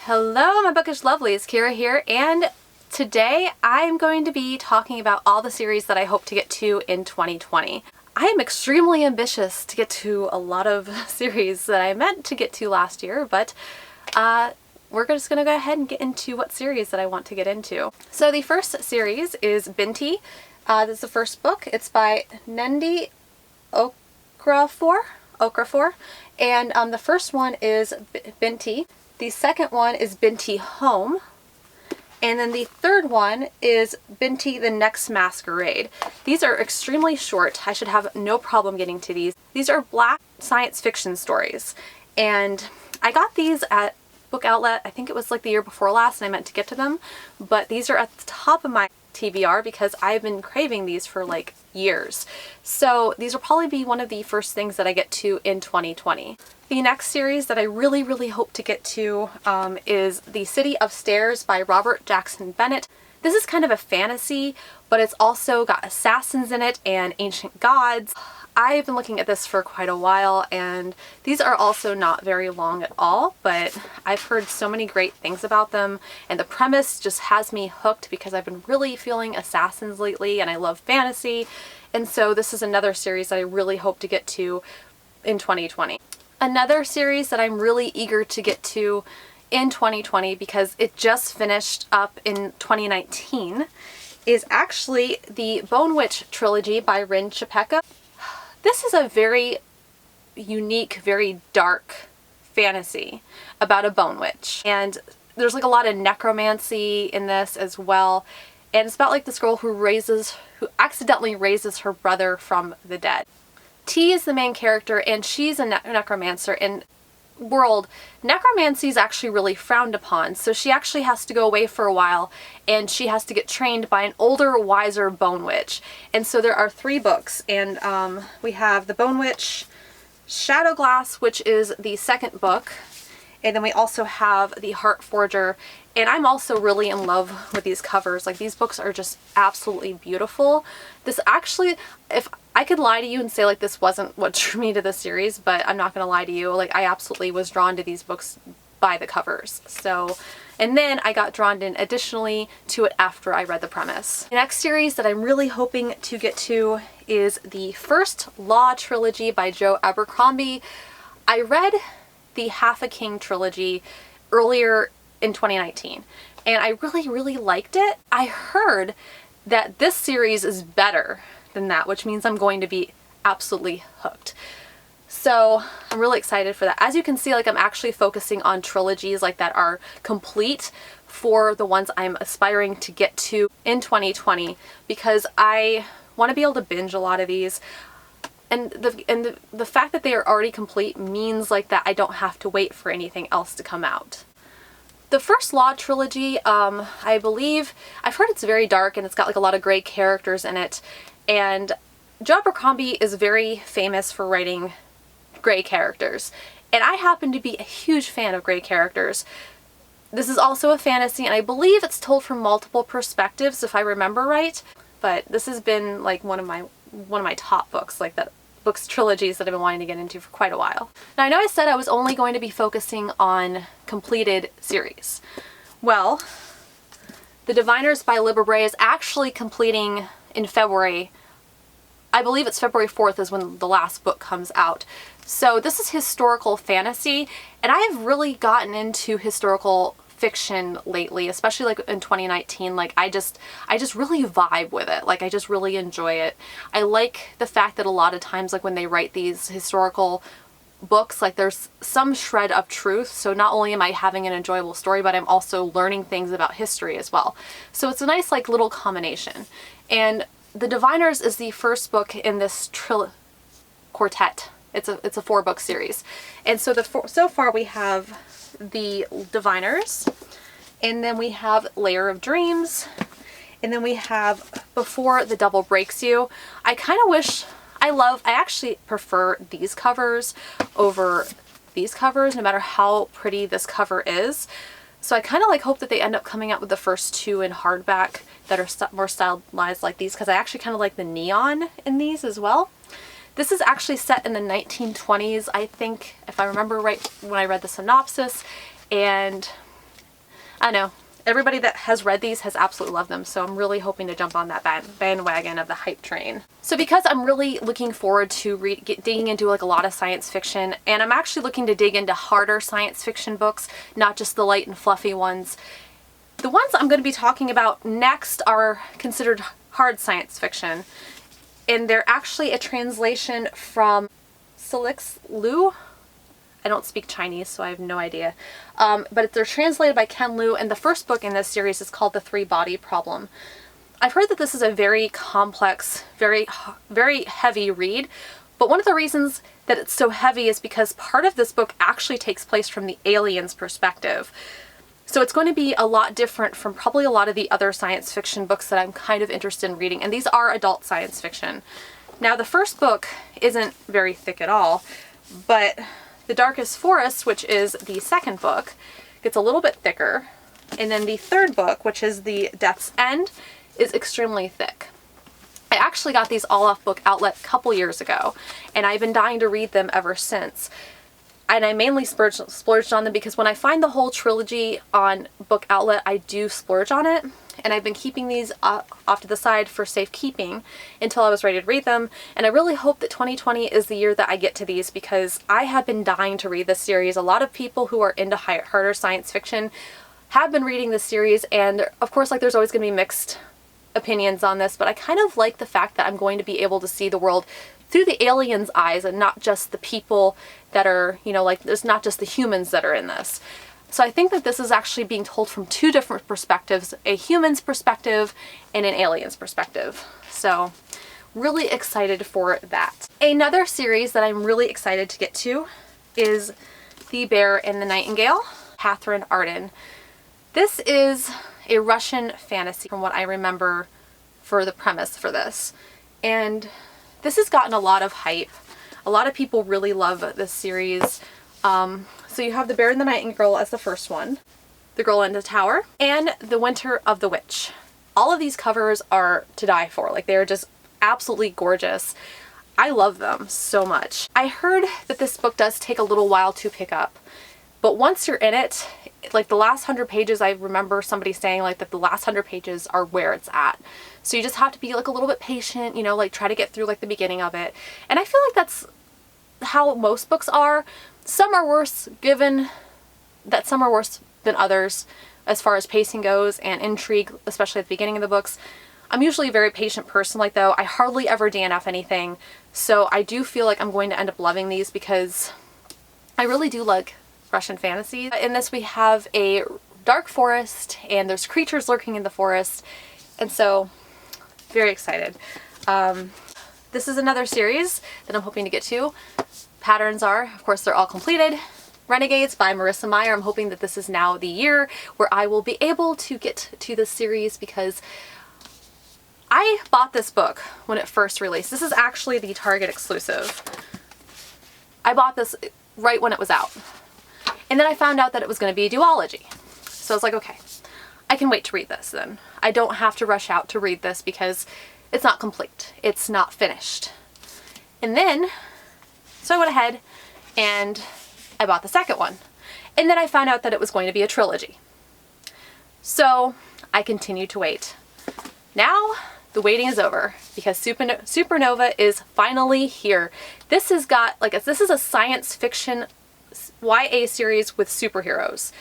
Hello, my bookish lovelies, Kira here, and today I'm going to be talking about all the series that I hope to get to in 2020. I am extremely ambitious to get to a lot of series that I meant to get to last year, but we're just going to go ahead and get into what series that I want to get into. So the first series is Binti. This is the first book. It's by Nandi Okrafor, and the first one is Binti. The second one is Binti Home, and then the third one is Binti the Next Masquerade. These are extremely short. I should have no problem getting to these. These are Black science fiction stories, and I got these at Book Outlet. I think it was like the year before last, and I meant to get to them, but these are at the top of my TBR because I've been craving these for like years. So these will probably be one of the first things that I get to in 2020. The next series that I really hope to get to is The City Upstairs by Robert Jackson Bennett. This is kind of a fantasy, but it's also got assassins in it and ancient gods. I've been looking at this for quite a while, and these are also not very long at all, but I've heard so many great things about them, and the premise just has me hooked because I've been really feeling assassins lately, and I love fantasy, and so this is another series that I really hope to get to in 2020. Another series that I'm really eager to get to in 2020 because it just finished up in 2019 is actually the Bone Witch trilogy by Rin Chapeka. This is a very unique, very dark fantasy about a bone witch, and there's like a lot of necromancy in this as well, and it's about like this girl who accidentally raises her brother from the dead. T is the main character, and she's a necromancer, and world necromancy is actually really frowned upon, so she actually has to go away for a while and she has to get trained by an older, wiser bone witch. And so there are 3 books, and we have the Bone Witch Shadow Glass, which is the second book, and then we also have the Heart Forger, and I'm also really in love with these covers. Like, these books are just absolutely beautiful. This actually, if I could lie to you and say like this wasn't what drew me to the series, but I'm not gonna lie to you, like I absolutely was drawn to these books by the covers. So, and then I got drawn in additionally to it after I read the premise. The next series that I'm really hoping to get to is the First Law trilogy by Joe Abercrombie. I read the Half a King trilogy earlier in 2019, and I really liked it. I heard that this series is better than that, which means I'm going to be absolutely hooked. So I'm really excited for that. As you can see, like I'm actually focusing on trilogies like that are complete for the ones I'm aspiring to get to in 2020 because I want to be able to binge a lot of these. And the fact that they are already complete means like that I don't have to wait for anything else to come out. The First Law trilogy, I believe, I've heard it's very dark and it's got like a lot of gray characters in it, and Joe Abercrombie is very famous for writing gray characters, and I happen to be a huge fan of gray characters. This is also a fantasy, and I believe it's told from multiple perspectives if I remember right, but this has been like one of my top books, like that trilogies that I've been wanting to get into for quite a while. Now I know I said I was only going to be focusing on completed series. Well, The Diviners by Libba Bray is actually completing in February. I believe it's February 4th is when the last book comes out. So this is historical fantasy, and I have really gotten into historical fiction lately, especially like in 2019. Like I just really vibe with it. Like I just really enjoy it. I like the fact that a lot of times like when they write these historical books, like there's some shred of truth, so not only am I having an enjoyable story, but I'm also learning things about history as well. So it's a nice like little combination. And The Diviners is the first book in this quartet. It's a 4-book series, and so so far we have The Diviners, and then we have Layer of Dreams, and then we have Before the Devil Breaks You. I kind of wish, I actually prefer these covers over these covers, no matter how pretty this cover is. So I kind of like hope that they end up coming out with the first 2 in hardback that are more stylized like these, because I actually kind of like the neon in these as well. This is actually set in the 1920s, I think, if I remember right when I read the synopsis, and I know. Everybody that has read these has absolutely loved them, so I'm really hoping to jump on that bandwagon of the hype train. So because I'm really looking forward to digging into like a lot of science fiction, and I'm actually looking to dig into harder science fiction books, not just the light and fluffy ones. The ones I'm going to be talking about next are considered hard science fiction, and they're actually a translation from Silix Liu. I don't speak Chinese, so I have no idea. But they're translated by Ken Liu, and the first book in this series is called The Three-Body Problem. I've heard that this is a very complex, very heavy read, but one of the reasons that it's so heavy is because part of this book actually takes place from the alien's perspective. So it's going to be a lot different from probably a lot of the other science fiction books that I'm kind of interested in reading, and these are adult science fiction. Now, the first book isn't very thick at all, but The Darkest Forest, which is the second book, gets a little bit thicker. And then the third book, which is The Death's End, is extremely thick. I actually got these all off Book Outlet a couple years ago, and I've been dying to read them ever since. And I mainly splurged on them because when I find the whole trilogy on Book Outlet, I do splurge on it. And I've been keeping these off to the side for safekeeping until I was ready to read them. And I really hope that 2020 is the year that I get to these, because I have been dying to read this series. A lot of people who are into harder science fiction have been reading this series, and of course, like, there's always going to be mixed opinions on this, but I kind of like the fact that I'm going to be able to see the world through the aliens' eyes and not just the people that are, you know, like, there's not just the humans that are in this. So I think that this is actually being told from two different perspectives, a human's perspective and an alien's perspective. So really excited for that. Another series that I'm really excited to get to is The Bear and the Nightingale, Catherine Arden. This is a Russian fantasy from what I remember for the premise for this. And this has gotten a lot of hype. A lot of people really love this series. So you have The Bear and the Nightingale as the first one, The Girl in the Tower, and The Winter of the Witch. All of these covers are to die for. Like, they're just absolutely gorgeous. I love them so much. I heard that this book does take a little while to pick up, but once you're in it, like the last 100 pages, I remember somebody saying like that the last 100 pages are where it's at. So you just have to be like a little bit patient, you know, like try to get through like the beginning of it. And I feel like that's how most books are. Some are worse, given that some are worse than others as far as pacing goes and intrigue, especially at the beginning of the books. I'm usually a very patient person, like, though. I hardly ever DNF anything, so I do feel like I'm going to end up loving these because I really do like Russian fantasy. In this we have a dark forest and there's creatures lurking in the forest, and so very excited. This is another series that I'm hoping to get to. Patterns are, of course, they're all completed. Renegades by Marissa Meyer. I'm hoping that this is now the year where I will be able to get to this series, because I bought this book when it first released. This is actually the Target exclusive. I bought this right when it was out. And then I found out that it was going to be a duology. So I was like, okay, I can wait to read this then. I don't have to rush out to read this because it's not complete. It's not finished. And then, so I went ahead and I bought the second one. And then I found out that it was going to be a trilogy. So I continued to wait. Now the waiting is over because Supernova is finally here. This has got, like, this is a science fiction YA series with superheroes.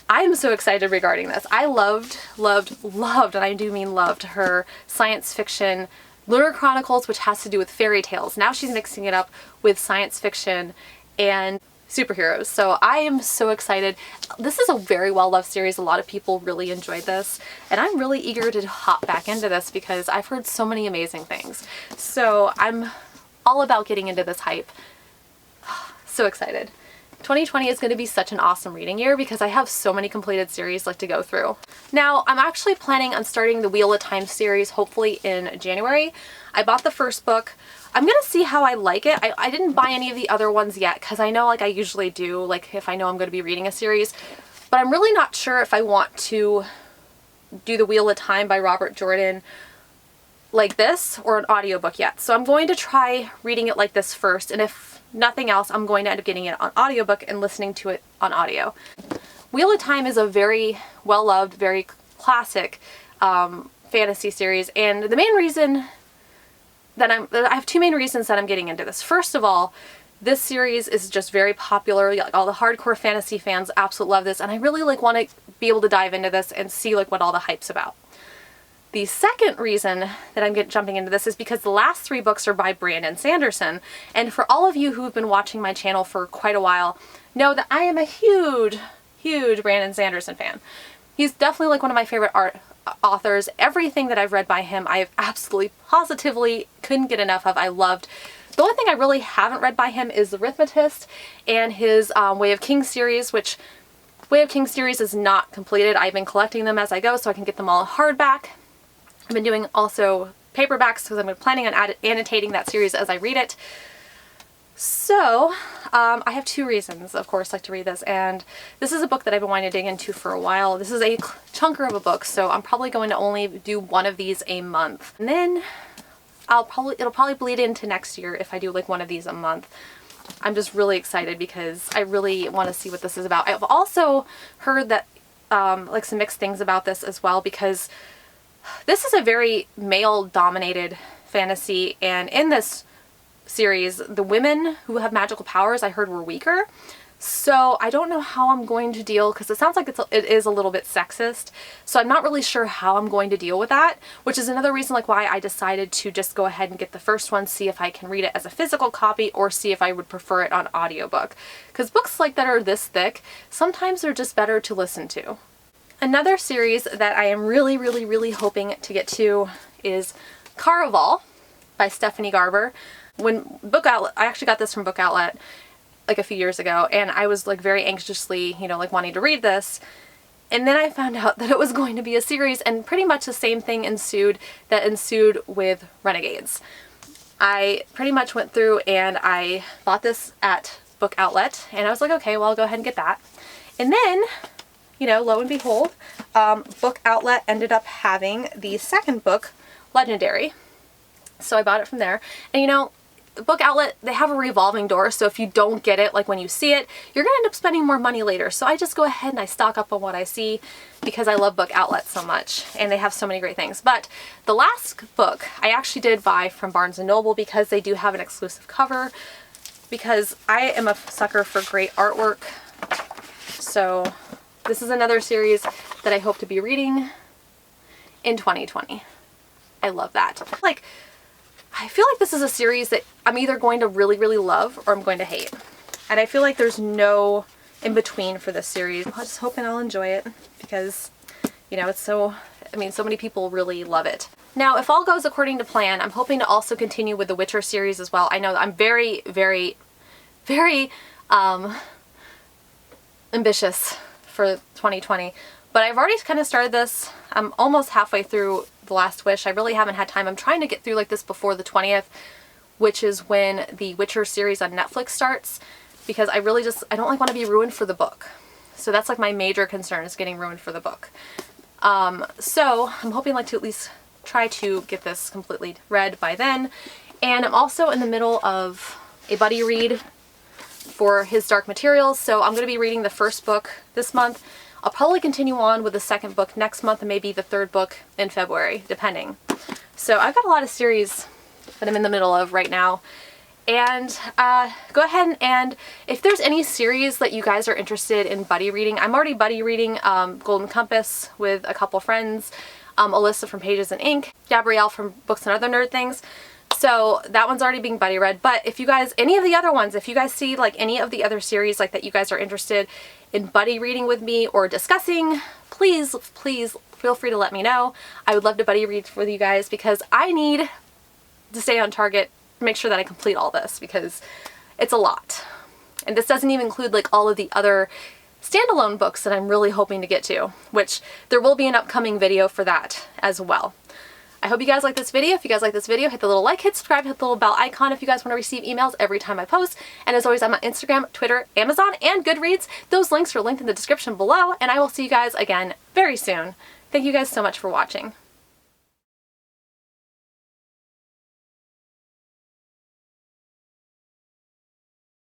I am so excited regarding this. I loved, and I do mean loved, her science fiction Lunar Chronicles, which has to do with fairy tales. Now she's mixing it up with science fiction and superheroes. So I am so excited. This is a very well-loved series. A lot of people really enjoyed this, and I'm really eager to hop back into this because I've heard so many amazing things. So I'm all about getting into this hype. So excited. 2020 is going to be such an awesome reading year because I have so many completed series like to go through. Now, I'm actually planning on starting the Wheel of Time series hopefully in January. I bought the first book. I'm gonna see how I like it. I didn't buy any of the other ones yet because I know, like I usually do, like if I know I'm going to be reading a series, but I'm really not sure if I want to do the Wheel of Time by Robert Jordan like this or an audiobook yet. So I'm going to try reading it like this first, and if nothing else, I'm going to end up getting it on audiobook and listening to it on audio. Wheel of Time is a very well-loved, very classic fantasy series, and the main reason that I have two main reasons that I'm getting into this. First of all, this series is just very popular. Like, all the hardcore fantasy fans absolutely love this, and I really like want to be able to dive into this and see like what all the hype's about. The second reason that I'm jumping into this is because the last 3 books are by Brandon Sanderson, and for all of you who have been watching my channel for quite a while, know that I am a huge Brandon Sanderson fan. He's definitely like one of my favorite authors. Everything that I've read by him, I have absolutely, positively couldn't get enough of. I loved. The only thing I really haven't read by him is The Arithmetist and his Way of Kings series, which Way of Kings series is not completed. I've been collecting them as I go so I can get them all hardback. I've been doing also paperbacks because I'm planning on annotating that series as I read it. So, I have 2 reasons, of course, like to read this, and this is a book that I've been wanting to dig into for a while. This is a chunker of a book, so I'm probably going to only do one of these a month. And then it'll probably bleed into next year if I do like one of these a month. I'm just really excited because I really want to see what this is about. I've also heard that like some mixed things about this as well, because this is a very male-dominated fantasy, and in this series, the women who have magical powers I heard were weaker. So I don't know how I'm going to deal, because it sounds like it is a little bit sexist. So I'm not really sure how I'm going to deal with that, which is another reason like why I decided to just go ahead and get the first one, see if I can read it as a physical copy or see if I would prefer it on audiobook. Because books like that are this thick, sometimes they're just better to listen to. Another series that I am really hoping to get to is Caraval by Stephanie Garber. When Book Outlet, I actually got this from Book Outlet like a few years ago, and I was like very anxiously, you know, like wanting to read this. And then I found out that it was going to be a series, and pretty much the same thing ensued with Renegades. I pretty much went through and I bought this at Book Outlet, and I was like, okay, well, I'll go ahead and get that. And then, you know, lo and behold, Book Outlet ended up having the second book, Legendary. So I bought it from there. And you know, Book Outlet, they have a revolving door, so if you don't get it like when you see it, you're gonna end up spending more money later. So I just go ahead and I stock up on what I see because I love Book Outlet so much, and they have so many great things. But the last book I actually did buy from Barnes & Noble because they do have an exclusive cover, because I am a sucker for great artwork. So this is another series that I hope to be reading in 2020. I love that. Like, I feel like this is a series that I'm either going to really love or I'm going to hate. And I feel like there's no in between for this series. I'm just hoping I'll enjoy it because, you know, it's so, I mean, so many people really love it. Now, if all goes according to plan, I'm hoping to also continue with the Witcher series as well. I know I'm very ambitious for 2020, but I've already kind of started this. I'm almost halfway through The Last Wish. I really haven't had time. I'm trying to get through like this before the 20th, which is when the Witcher series on Netflix starts, because I don't like want to be ruined for the book. So that's like my major concern, is getting ruined for the book. So I'm hoping like to at least try to get this completely read by then. And I'm also in the middle of a buddy read for his Dark Materials, so I'm going to be reading the first book this month. I'll probably continue on with the second book next month and maybe the third book in February, depending. So I've got a lot of series that I'm in the middle of right now. And go ahead and if there's any series that you guys are interested in buddy reading, I'm already buddy reading Golden Compass with a couple friends, Alyssa from Pages and Ink, Gabrielle from Books and Other Nerd Things. So that one's already being buddy read. But if you guys, any of the other ones, if you guys see like any of the other series like that you guys are interested in buddy reading with me or discussing, please feel free to let me know. I would love to buddy read with you guys because I need to stay on target, make sure that I complete all this because it's a lot. And this doesn't even include like all of the other standalone books that I'm really hoping to get to, which there will be an upcoming video for that as well. I hope you guys like this video. If you guys like this video, hit the little like, hit subscribe, hit the little bell icon if you guys want to receive emails every time I post. And as always, I'm on Instagram, Twitter, Amazon, and Goodreads. Those links are linked in the description below, and I will see you guys again very soon. Thank you guys so much for watching.